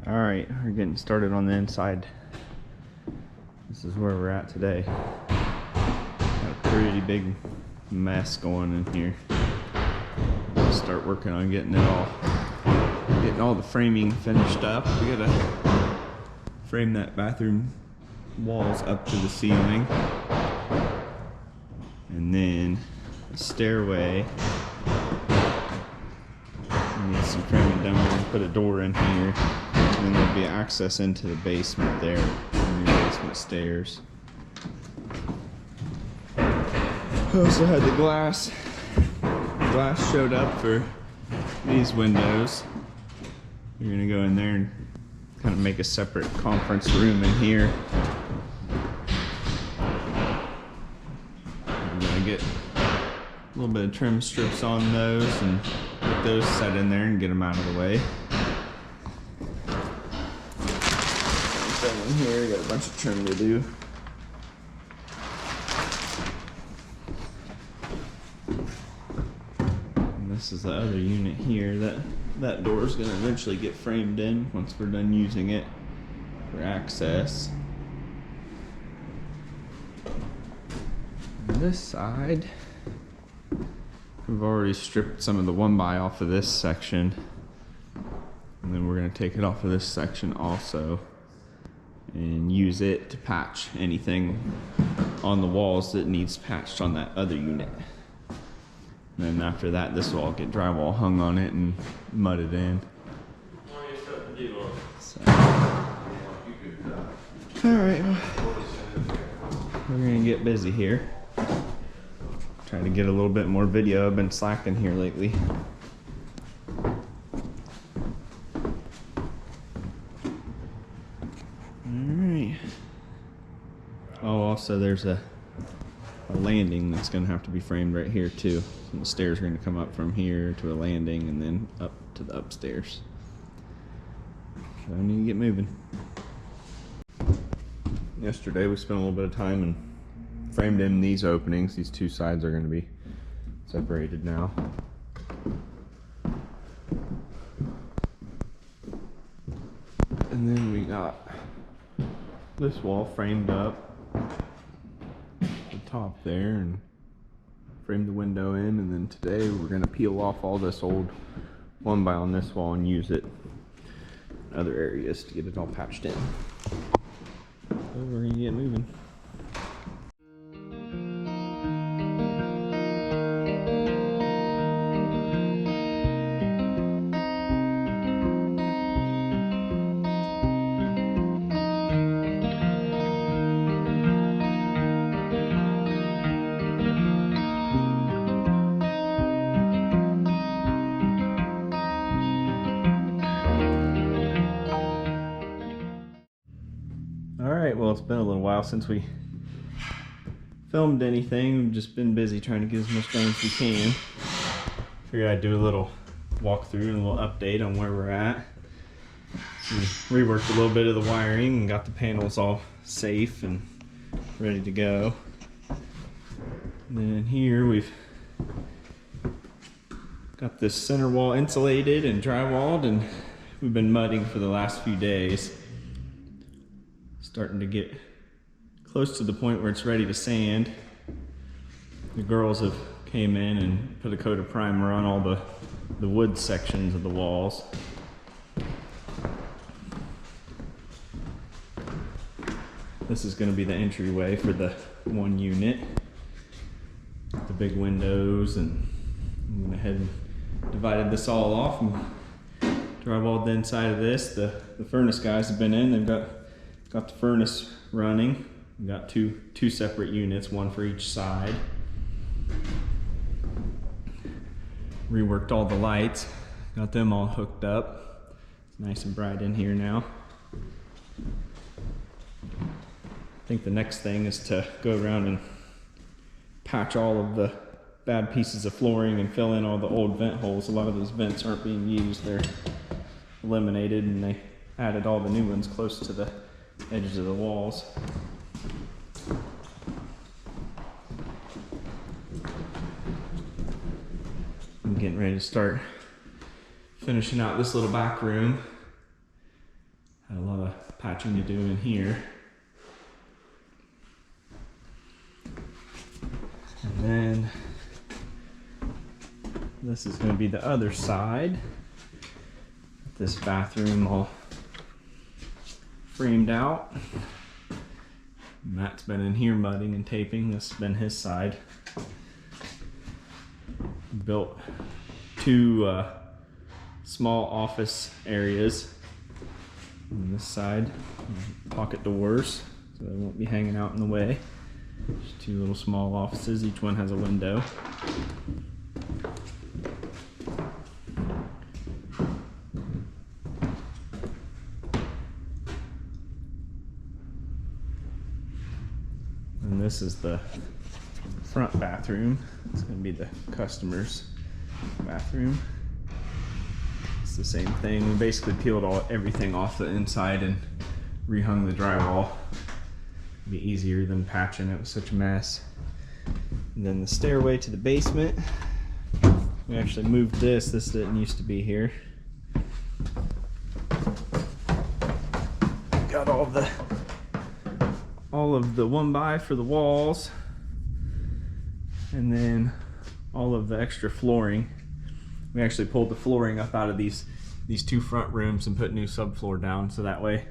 All right, we're getting started on the inside. This is where we're at today. Got a pretty big mess going in here. We'll start working on getting all the framing finished up. We gotta frame that bathroom walls up to the ceiling, and then the stairway. We need some framing done. We're gonna put a door in here. And then there'll be access into the basement there, the new basement stairs. I also had the glass. Glass showed up for these windows. We're gonna go in there and kind of make a separate conference room in here. I'm gonna get a little bit of trim strips on those and get those set in there and get them out of the way. In here, got a bunch of trim to do. And this is the other unit here. That door is going to eventually get framed in once we're done using it for access. On this side, we've already stripped some of the 1x off of this section, and then we're going to take it off of this section also and use it to patch anything on the walls that needs patched on that other unit. And then after that, this will all get drywall hung on it and mudded in. So. Alright, we're gonna get busy here. Trying to get a little bit more video. I've been slacking here lately. Oh, also there's a landing that's going to have to be framed right here too. And the stairs are going to come up from here to a landing and then up to the upstairs. So I need to get moving. Yesterday we spent a little bit of time and framed in these openings. These two sides are going to be separated now. And then we got this wall framed up the top there and frame the window in, and then today we're going to peel off all this old 1x on this wall and use it in other areas to get it all patched in. So we're going to get moving. Alright, well, it's been a little while since we filmed anything. We've just been busy trying to get as much done as we can. Figured I'd do a little walkthrough and a little update on where we're at. We reworked a little bit of the wiring and got the panels all safe and ready to go. And then here we've got this center wall insulated and drywalled, and we've been mudding for the last few days. Starting to get close to the point where it's ready to sand. The girls have came in and put a coat of primer on all the wood sections of the walls. This is going to be the entryway for the one unit. The big windows, and I went ahead and divided this all off and drywalled the inside of this. The furnace guys have been in. They've got the furnace running. We've got two separate units, one for each side. Reworked all the lights, got them all hooked up. It's nice and bright in here now. I think the next thing is to go around and patch all of the bad pieces of flooring and fill in all the old vent holes. A lot of those vents aren't being used. They're eliminated, and they added all the new ones close to the edges of the walls. I'm getting ready to start finishing out this little back room. Had a lot of patching to do in here. And then this is going to be the other side. This bathroom all framed out. Matt's been in here mudding and taping. This has been his side. Built two small office areas on this side. Pocket doors, so they won't be hanging out in the way. Just two little small offices. Each one has a window. And this is the front bathroom. It's going to be the customer's bathroom. It's the same thing. We basically peeled everything off the inside and rehung the drywall. It'd be easier than patching. It was such a mess. And then the stairway to the basement. We actually moved this. This didn't used to be here. Got all of the 1x for the walls, and then all of the extra flooring. We actually pulled the flooring up out of these two front rooms and put new subfloor down, so that way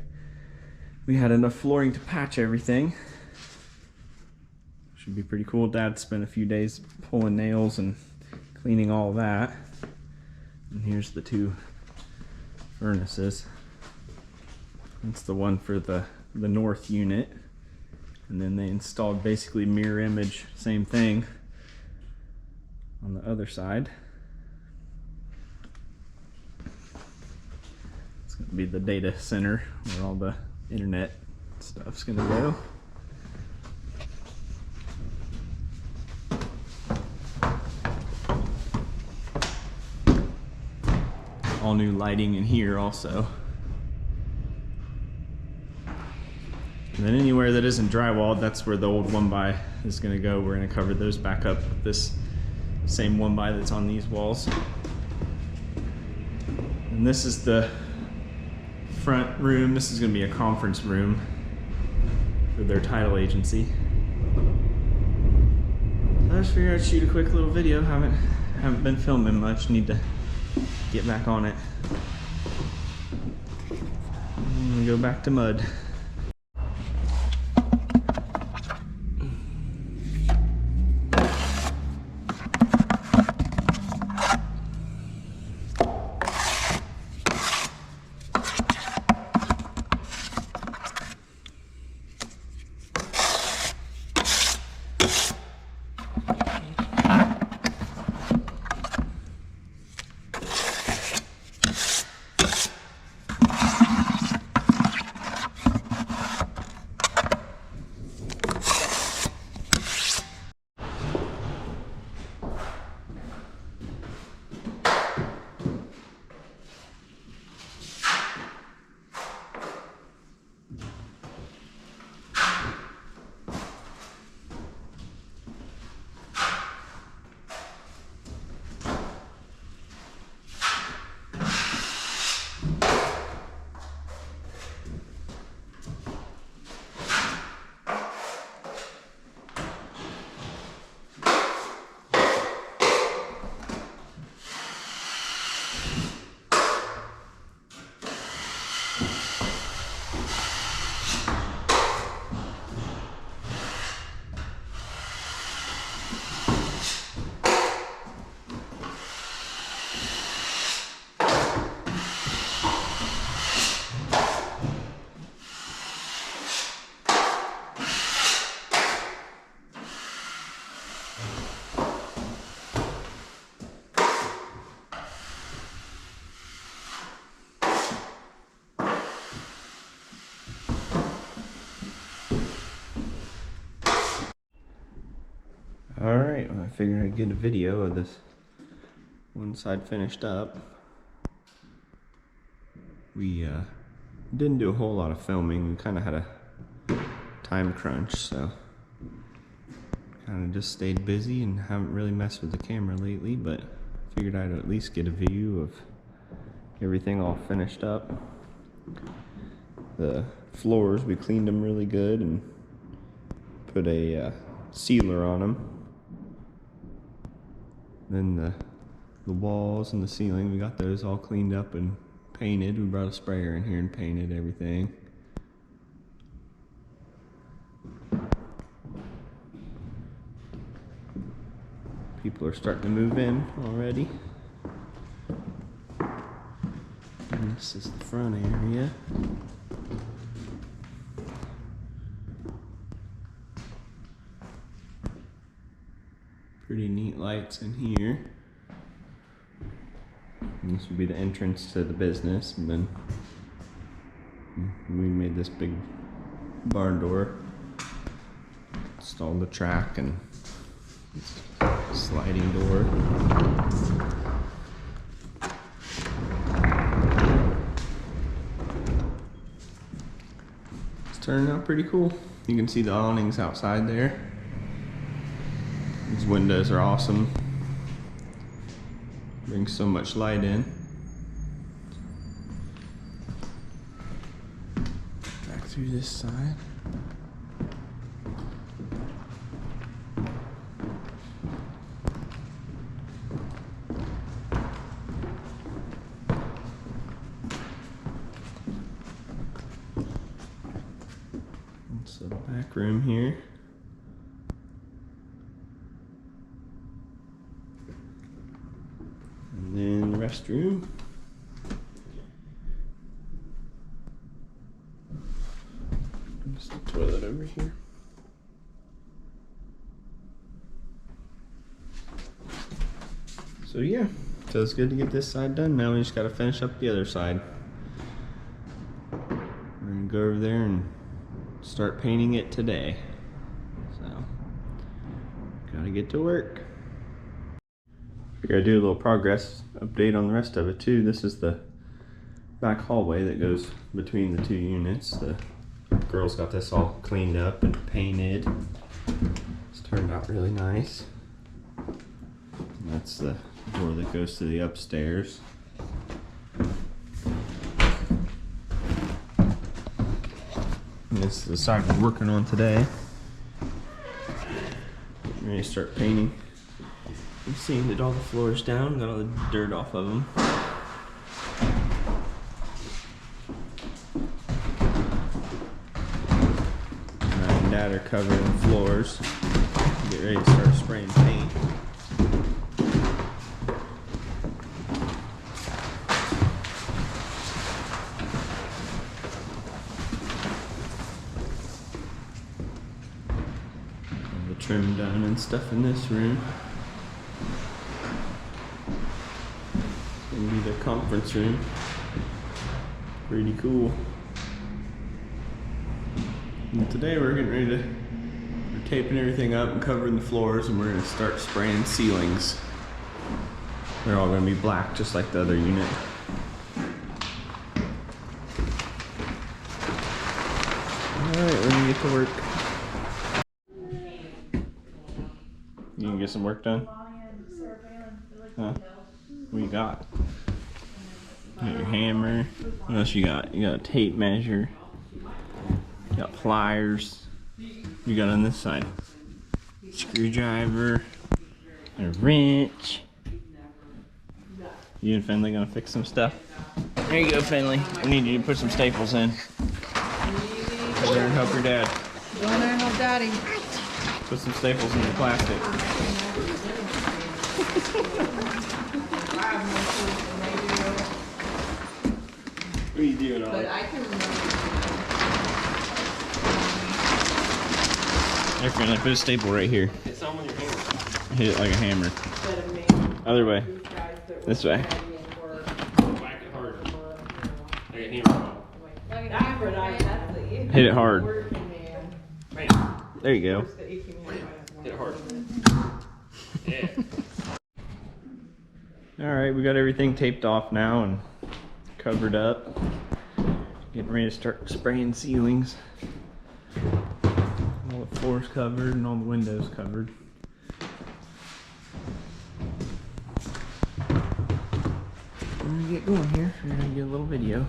we had enough flooring to patch everything. Should be pretty cool. Dad spent a few days pulling nails and cleaning all that. And here's the two furnaces. That's the one for the north unit. And then they installed basically mirror image, same thing, on the other side. It's going to be the data center where all the internet stuff's going to go. All new lighting in here also. And then anywhere that isn't drywalled, that's where the old 1x is going to go. We're going to cover those back up with this same 1x that's on these walls. And this is the front room. This is going to be a conference room for their title agency. I just figured I'd shoot a quick little video. Haven't been filming much. Need to get back on it. I'm gonna go back to mud. Alright, well, I figured I'd get a video of this one side finished up. We didn't do a whole lot of filming. We kind of had a time crunch, so kind of just stayed busy and haven't really messed with the camera lately, but figured I'd at least get a view of everything all finished up. The floors, we cleaned them really good and put a sealer on them. Then the walls and the ceiling, we got those all cleaned up and painted. We brought a sprayer in here and painted everything. People are starting to move in already. And this is the front area. Pretty neat lights in here. And this would be the entrance to the business, and then we made this big barn door. Installed the track and sliding door. It's turning out pretty cool. You can see the awnings outside there. These windows are awesome. Brings so much light in. Back through this side. It's the back room here. And then the restroom. There's the toilet over here. So yeah, so it's good to get this side done. Now we just gotta finish up the other side. We're gonna go over there and start painting it today. So, gotta get to work. We gotta do a little progress update on the rest of it too. This is the back hallway that goes between the two units. The girls got this all cleaned up and painted. It's turned out really nice. And that's the door that goes to the upstairs. And this is the side we're working on today. Getting ready to start painting. You sanded all the floors down, got all the dirt off of them. Mom and Dad are covering the floors. Get ready to start spraying paint. All the trim done and stuff in this room. Gonna be the conference room. Pretty cool. And today we're getting ready to, we're taping everything up and covering the floors, and we're gonna start spraying ceilings. They're all gonna be black just like the other unit. Alright, we're gonna get to work. You can get some work done? Huh? What you got? You got your hammer. What else you got? You got a tape measure. You got pliers. You got on this side screwdriver, a wrench. You and Finley gonna fix some stuff? There you go, Finley. We need you to put some staples in. Go there and help your dad. Go in there and help Daddy. Put some staples in the plastic. What are you doing, Ollie? But I can remember. There, Finley, put a staple right here. It's on with your hammer. Hit it like a hammer. Other way. This way. Whack it hard. Like a hammer. Hit it hard. Bam. There you go. Hit it hard. Yeah. Alright, we got everything taped off now and covered up. Getting ready to start spraying ceilings. All the floors covered and all the windows covered. We're gonna get going here. We're gonna get a little video.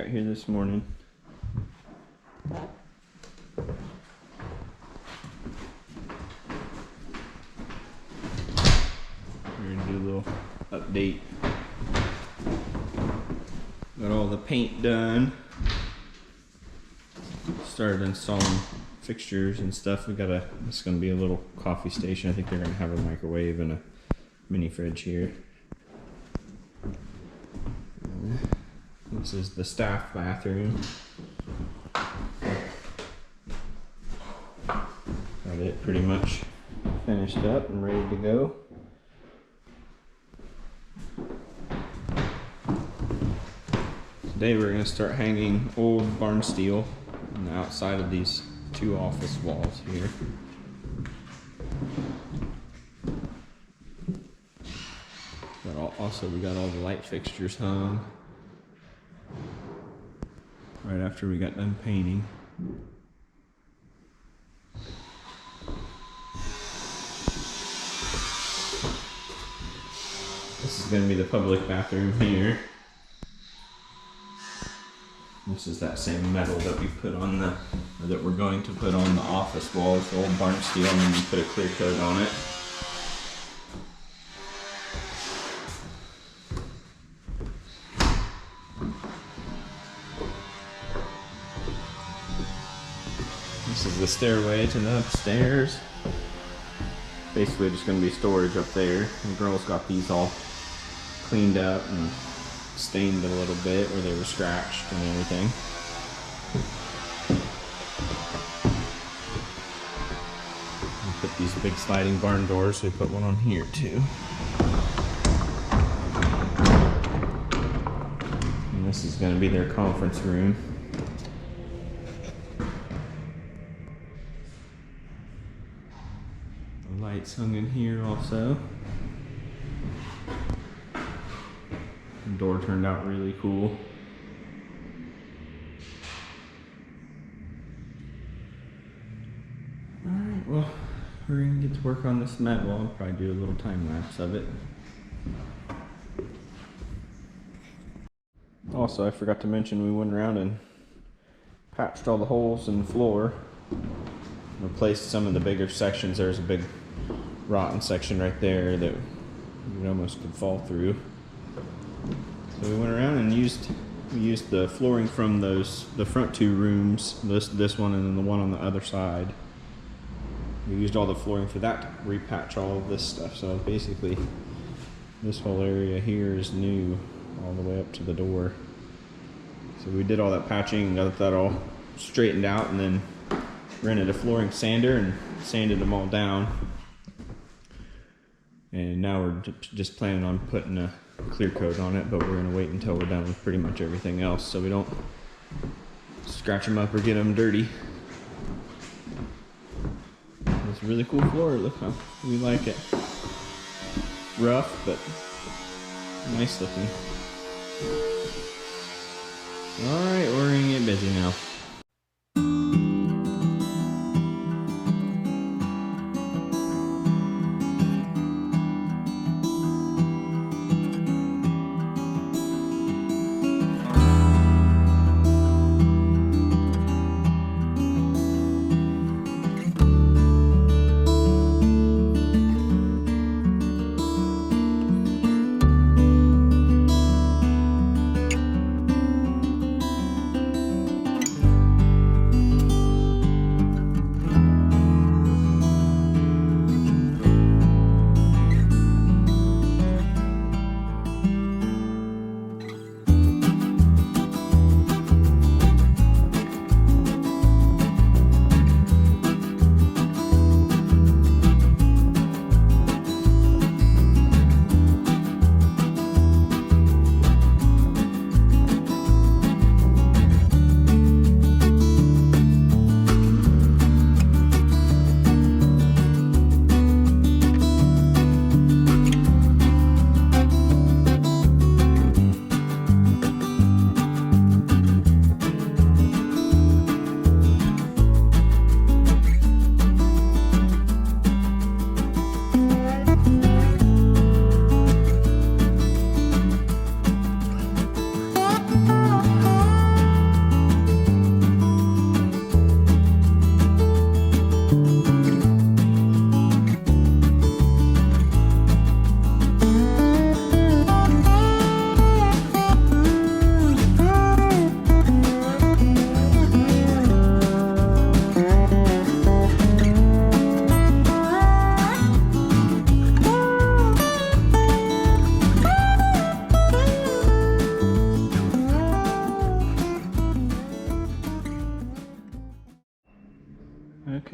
got here this morning. We're gonna do a little update. Got all the paint done. Started installing fixtures and stuff. It's gonna be a little coffee station. I think they're gonna have a microwave and a mini fridge here. This is the staff bathroom. Got it pretty much finished up and ready to go. Today we're going to start hanging old barn steel on the outside of these two office walls here. Also, we got all the light fixtures hung right after we got done painting. This is going to be the public bathroom here. This is that same metal that we put on that we're going to put on the office walls, the old barn steel, and then we put a clear coat on it. This is the stairway to the upstairs. Basically just going to be storage up there. The girls got these all cleaned up and stained a little bit where they were scratched and everything. We put these big sliding barn doors, so we put one on here too. And this is going to be their conference room. The lights hung in here also. The door turned out really cool. Alright, well, we're gonna get to work on this mat wall. I'll probably do a little time lapse of it. Also, I forgot to mention we went around and patched all the holes in the floor. Replaced some of the bigger sections. There's a big rotten section right there that you almost could fall through. So we went around and used the flooring from the front two rooms, this one and then the one on the other side. We used all the flooring for that to repatch all of this stuff. So basically this whole area here is new all the way up to the door. So we did all that patching and got that all straightened out, and then rented a flooring sander and sanded them all down. And now we're just planning on putting a clear coat on it, but we're going to wait until we're done with pretty much everything else so we don't scratch them up or get them dirty. It's a really cool floor. Look how we like it. Rough, but nice looking. Alright, we're going to get busy now.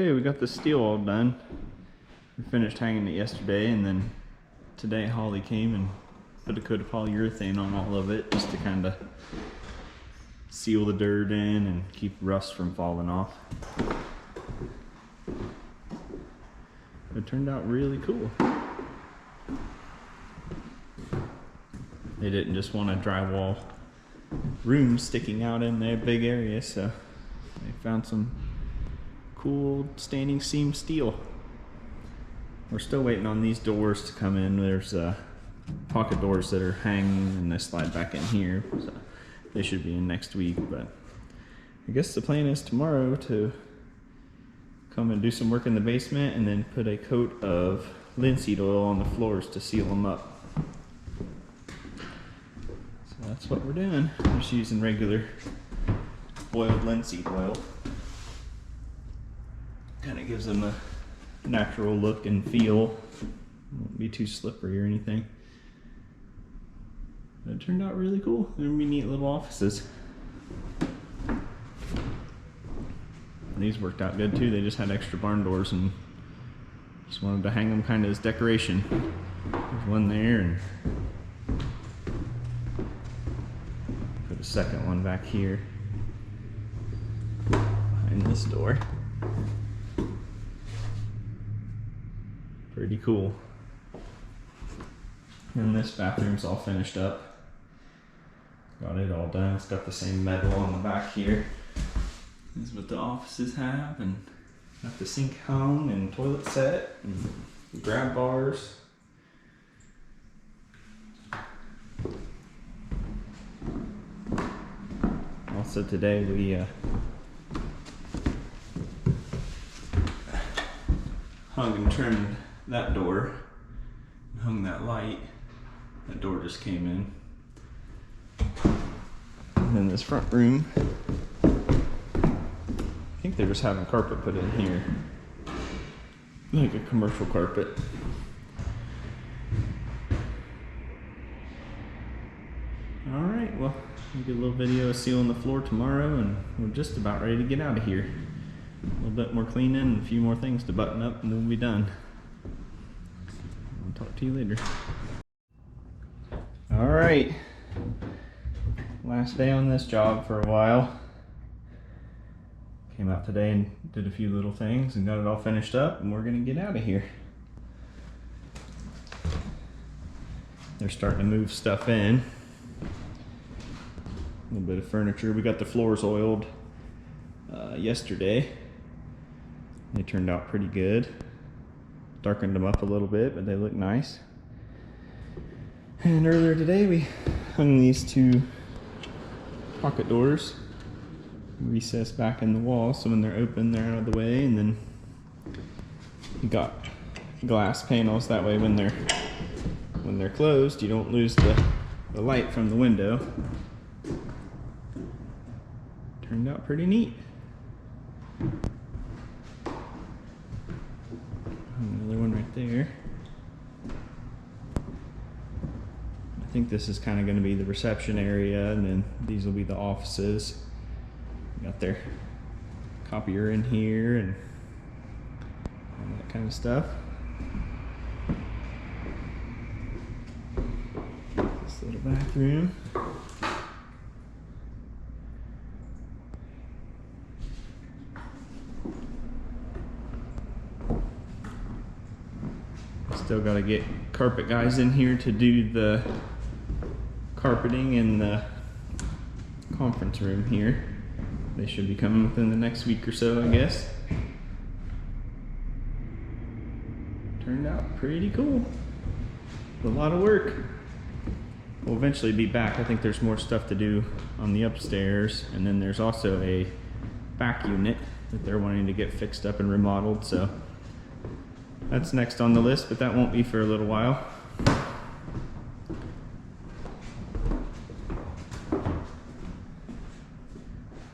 Okay, we got the steel all done. We finished hanging it yesterday, and then today Holly came and put a coat of polyurethane on all of it just to kind of seal the dirt in and keep rust from falling off. It turned out really cool. They didn't just want a drywall room sticking out in their big area, so they found some cool standing seam steel. We're still waiting on these doors to come in. There's pocket doors that are hanging and they slide back in here, so they should be in next week. But I guess the plan is tomorrow to come and do some work in the basement and then put a coat of linseed oil on the floors to seal them up. So that's what we're doing. I'm just using regular boiled linseed oil. Kind of gives them a natural look and feel. Won't be too slippery or anything. But it turned out really cool. They're gonna be neat little offices. These worked out good too. They just had extra barn doors and just wanted to hang them kind of as decoration. There's one there, and put a second one back here behind this door. Pretty cool. And this bathroom's all finished up. Got it all done. It's got the same metal on the back here. This is what the offices have, and got the sink hung and toilet set and grab bars. Also today we hung and trimmed that door, hung that light. That door just came in. And then this front room, I think they're just having carpet put in here, like a commercial carpet. All right, well, we'll do a little video of sealing the floor tomorrow, and we're just about ready to get out of here. A little bit more cleaning and a few more things to button up, and then we'll be done. I'll talk to you later. All right, last day on this job for a while. Came out today and did a few little things and got it all finished up, and we're gonna get out of here. They're starting to move stuff in. A little bit of furniture. We got the floors oiled yesterday. They turned out pretty good. Darkened them up a little bit, but they look nice. And earlier today we hung these two pocket doors recessed back in the wall, so when they're open they're out of the way, and then you got glass panels that way when they're closed you don't lose the light from the window. Turned out pretty neat. Another one right there. I think this is kind of going to be the reception area, and then these will be the offices. Got their copier in here and all that kind of stuff. This little bathroom. Still got to get carpet guys in here to do the carpeting in the conference room here. They should be coming within the next week or so, I guess. Turned out pretty cool. A lot of work. We'll eventually be back. I think there's more stuff to do on the upstairs, and then there's also a back unit that they're wanting to get fixed up and remodeled, so that's next on the list, but that won't be for a little while.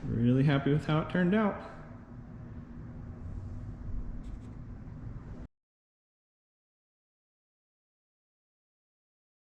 Really happy with how it turned out.